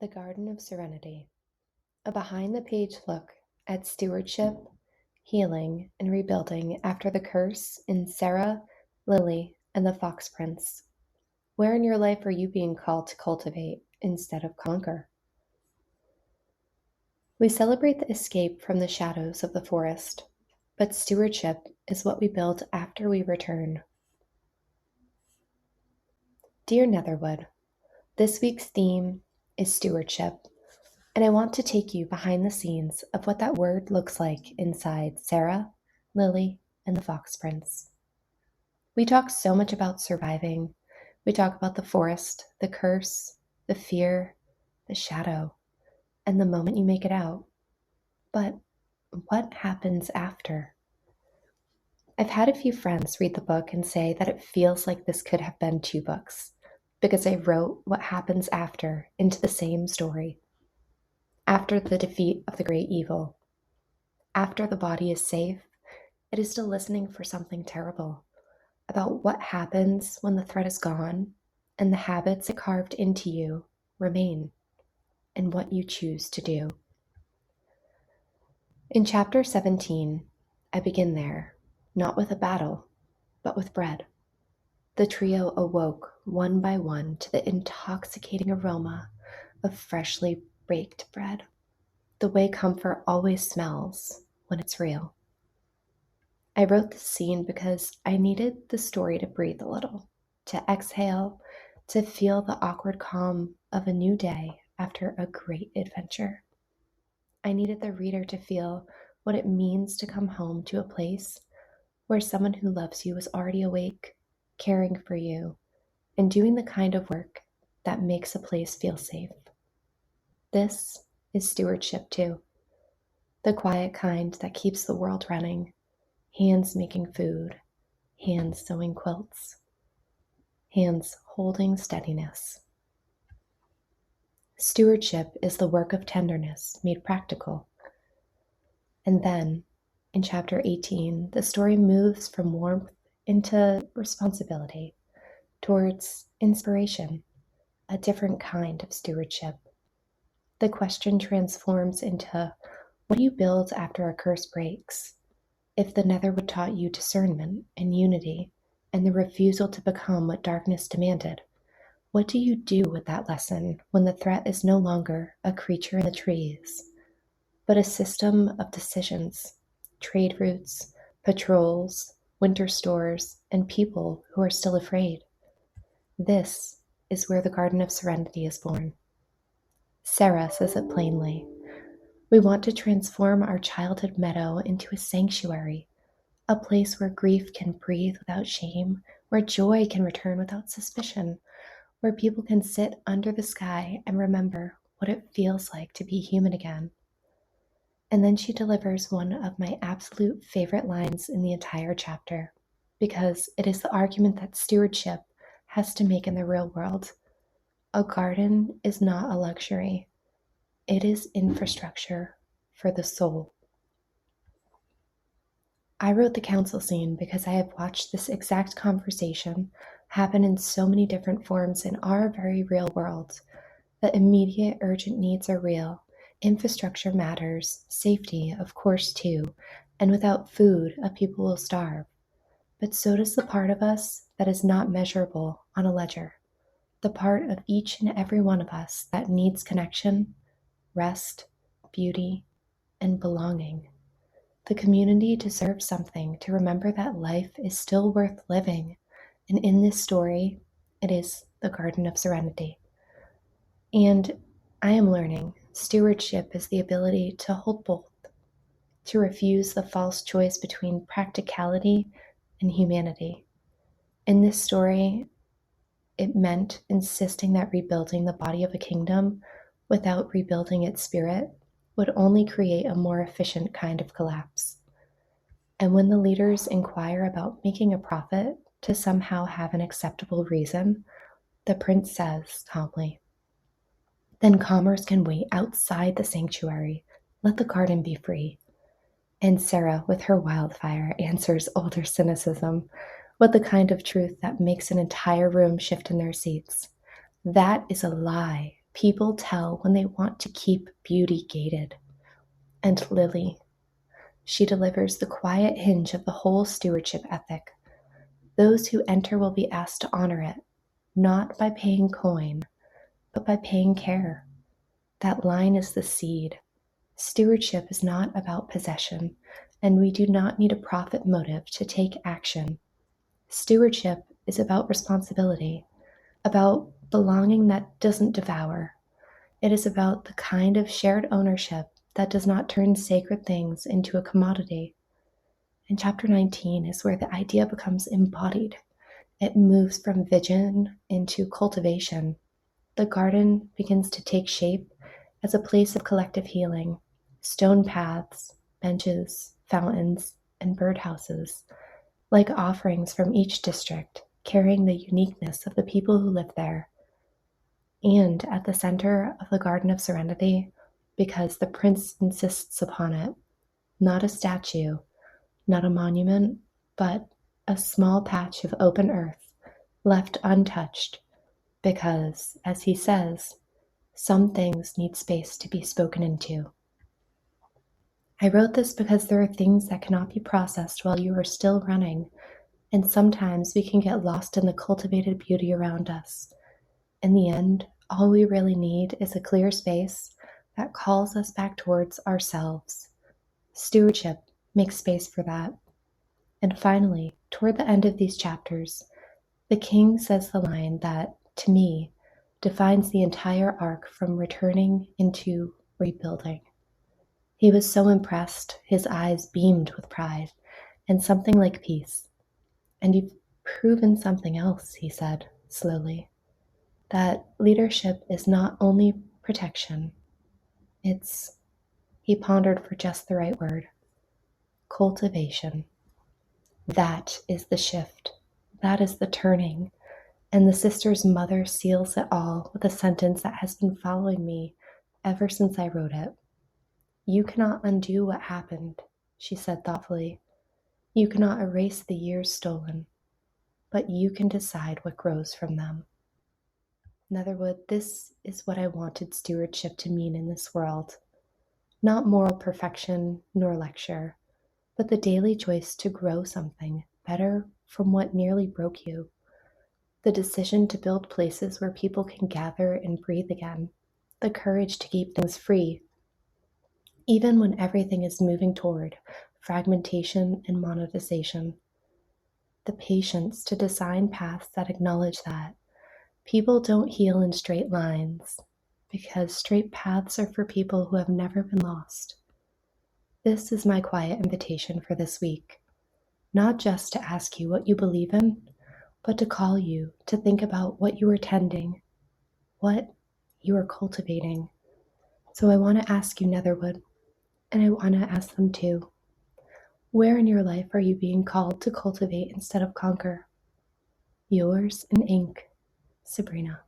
The Garden of Serenity, a behind-the-page look at stewardship, healing, and rebuilding after the curse in Sera, Lily, and the Fox Prince. Where in your life are you being called to cultivate instead of conquer? We celebrate the escape from the shadows of the forest, but stewardship is what we build after we return. Dear Netherwood, this week's theme is stewardship, and I want to take you behind the scenes of what that word looks like inside Sera, Lily, and the Fox Prince. We talk so much about surviving. We talk about the forest, the curse, the fear, the shadow, and the moment you make it out. But what happens after? I've had a few friends read the book and say that it feels like this could have been two books, because I wrote what happens after into the same story. After the defeat of the great evil, after the body is safe, it is still listening for something terrible, about what happens when the threat is gone and the habits it carved into you remain, and what you choose to do. In chapter 17, I begin there, not with a battle, but with bread. The trio awoke one by one to the intoxicating aroma of freshly baked bread, the way comfort always smells when it's real. I wrote this scene because I needed the story to breathe a little, to exhale, to feel the awkward calm of a new day after a great adventure. I needed the reader to feel what it means to come home to a place where someone who loves you is already awake, caring for you, and doing the kind of work that makes a place feel safe. This is stewardship too, the quiet kind that keeps the world running, hands making food, hands sewing quilts, hands holding steadiness. Stewardship is the work of tenderness made practical. And then, in chapter 18, the story moves from warmth into responsibility, towards inspiration, a different kind of stewardship. The question transforms into, what do you build after a curse breaks? If the Netherwood taught you discernment and unity and the refusal to become what darkness demanded, what do you do with that lesson when the threat is no longer a creature in the trees, but a system of decisions, trade routes, patrols, winter stores, and people who are still afraid? This is where the Garden of Serenity is born. Sera says it plainly. We want to transform our childhood meadow into a sanctuary, a place where grief can breathe without shame, where joy can return without suspicion, where people can sit under the sky and remember what it feels like to be human again. And then she delivers one of my absolute favorite lines in the entire chapter, because it is the argument that stewardship has to make in the real world. A garden is not a luxury. It is infrastructure for the soul. I wrote the council scene because I have watched this exact conversation happen in so many different forms in our very real world. The immediate urgent needs are real. Infrastructure matters, safety, of course, too, and without food, a people will starve. But so does the part of us that is not measurable on a ledger, the part of each and every one of us that needs connection, rest, beauty, and belonging. The community deserves something to remember that life is still worth living, and in this story, it is the Garden of Serenity. And I am learning stewardship is the ability to hold both, to refuse the false choice between practicality and humanity. In this story, it meant insisting that rebuilding the body of a kingdom without rebuilding its spirit would only create a more efficient kind of collapse. And when the leaders inquire about making a profit to somehow have an acceptable reason, the prince says calmly, "Then commerce can wait outside the sanctuary. Let the garden be free." And Sera, with her wildfire, answers older cynicism with the kind of truth that makes an entire room shift in their seats. That is a lie People tell when they want to keep beauty gated. And Lily, she delivers the quiet hinge of the whole stewardship ethic. Those who enter will be asked to honor it, not by paying coin, but by paying care. That line is the seed. Stewardship is not about possession, and we do not need a profit motive to take action. Stewardship is about responsibility, about belonging that doesn't devour. It is about the kind of shared ownership that does not turn sacred things into a commodity. And chapter 19 is where the idea becomes embodied. It moves from vision into cultivation. The garden begins to take shape as a place of collective healing. Stone paths, benches, fountains, and birdhouses, like offerings from each district, carrying the uniqueness of the people who live there. And at the center of the Garden of Serenity, because the prince insists upon it, not a statue, not a monument, but a small patch of open earth left untouched, because, as he says, some things need space to be spoken into. I wrote this because there are things that cannot be processed while you are still running, and sometimes we can get lost in the cultivated beauty around us. In the end, all we really need is a clear space that calls us back towards ourselves. Stewardship makes space for that. And finally, toward the end of these chapters, the king says the line that, to me, defines the entire arc from returning into rebuilding. He was so impressed, his eyes beamed with pride, and something like peace. And you've proven something else, he said, slowly. That leadership is not only protection, it's, he pondered for just the right word, cultivation. That is the shift. That is the turning. And the sister's mother seals it all with a sentence that has been following me ever since I wrote it. You cannot undo what happened, she said thoughtfully. You cannot erase the years stolen, but you can decide what grows from them. Netherwood, this is what I wanted stewardship to mean in this world. Not moral perfection nor lecture, but the daily choice to grow something better from what nearly broke you. The decision to build places where people can gather and breathe again. The courage to keep things free, even when everything is moving toward fragmentation and monetization. The patience to design paths that acknowledge that people don't heal in straight lines, because straight paths are for people who have never been lost. This is my quiet invitation for this week, not just to ask you what you believe in, but to call you to think about what you are tending, what you are cultivating. So I want to ask you, Netherwood, and I want to ask them too. Where in your life are you being called to cultivate instead of conquer? Yours in ink, Sabrina.